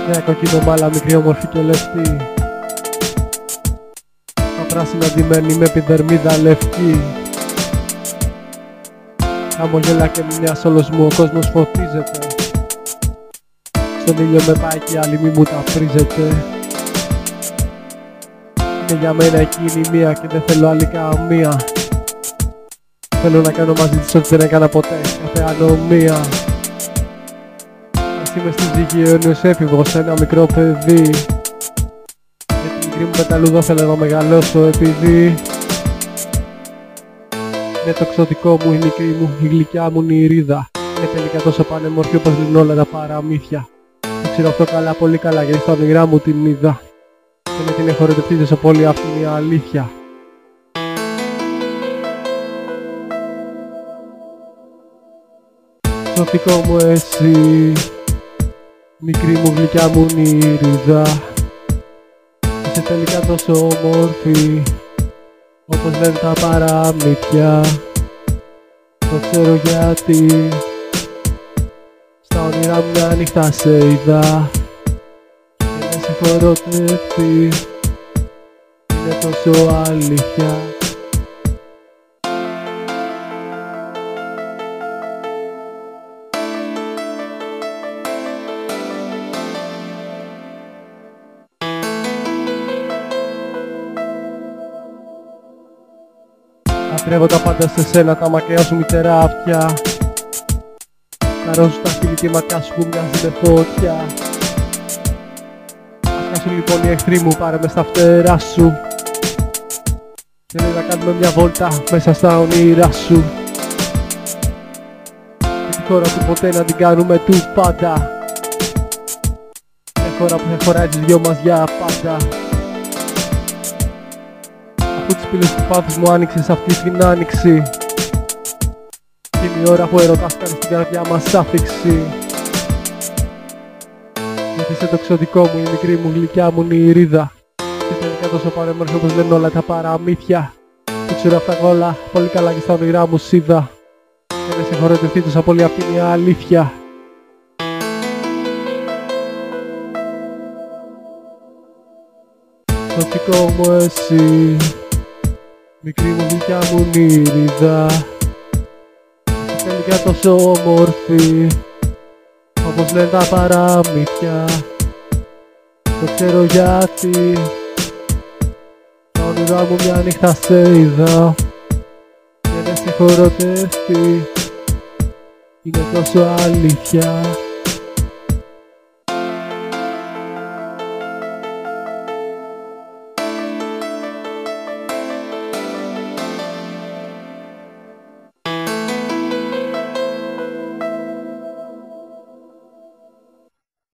Νέα κοκκίνο μάλα, μικρή όμορφη και λευκή. Τα πράσινα ντυμένη με επιδερμίδα λευκή. Χαμογέλα και μηνιάς όλος μου ο κόσμος φωτίζεται. Στον ήλιο με πάει και άλλη μη μου τα φρίζεται. Είναι για μένα εκείνη μία και δεν θέλω άλλη καμία. Θέλω να κάνω μαζί της ό,τι δεν έκανα ποτέ, κάθε ανομία. Ας είμαι στη ζυγή αιώνιος έφηβος, ένα μικρό παιδί. Για τη μικρή μου πεταλούδα θέλω να μεγαλώσω επειδή είναι το ξωτικό μου, η μικρή μου, η γλυκιά μου νηρίδα. Είναι τελικά τόσο πανέμορφη όπως λένε όλα τα παραμύθια. Το ξέρω αυτό καλά, πολύ καλά, γιατί στα όνειρά μου την είδα. Και με την έχω ερωτευτεί τόσο πολύ, αυτή είναι η αλήθεια. Ξωτικό μου εσύ, μικρή μου γλυκιά μου νηρίδα. Είσαι τελικά τόσο όμορφη, όπως λένε τα παραμύθια. Το ξέρω γιατί στα όνειρά μου μια νύχτα σε είδα. Και να σε έχω ερωτευτεί, είναι τόσο αλήθεια. Λατρεύω τα πάντα σε σένα, τα μακριά σου μητερά αυτιά. Τα ροζ τα χείλη και η ματιά σου που μοιάζει με φωτιά. Ας χάσουν λοιπόν οι εχθροί μου, πάρε με στα φτερά σου. Θέλω να κάνουμε μια βόλτα μέσα στα όνειρά σου. Και τη χώρα που ποτέ να την κάνουμε του πάντα. Μια χώρα που θα χωράει τις δυο μας για πάντα. Αφού τις πύλες του πάθους μου άνοιξες αυτή την άνοιξη, είναι η ώρα που έρωτας κάνει στην καρδιά μας άφηξη. Γιατί είσαι το ξωτικό μου, η μικρή μου γλυκιά μου νηρίδα. Και τελικά τόσο παρέμορφη όπως λένε όλα τα παραμύθια. Το ξέρω αυτά όλα πολύ καλά και στα όνειρά μου σίδα. Και δεν σε έχω ερωτευτεί τόσο πολύ, αυτή είναι η αλήθεια. Ξωτικό μου εσύ, μικρή μου γλυκιά μου νηρίδα. Είσαι τελικά τόσο όμορφη, όπως λένε τα παραμύθια. Το ξέρω γιατί στα όνειρά μου μια νύχτα σε είδα. Και δεν σε έχω ερωτευτεί, είναι τόσο αλήθεια.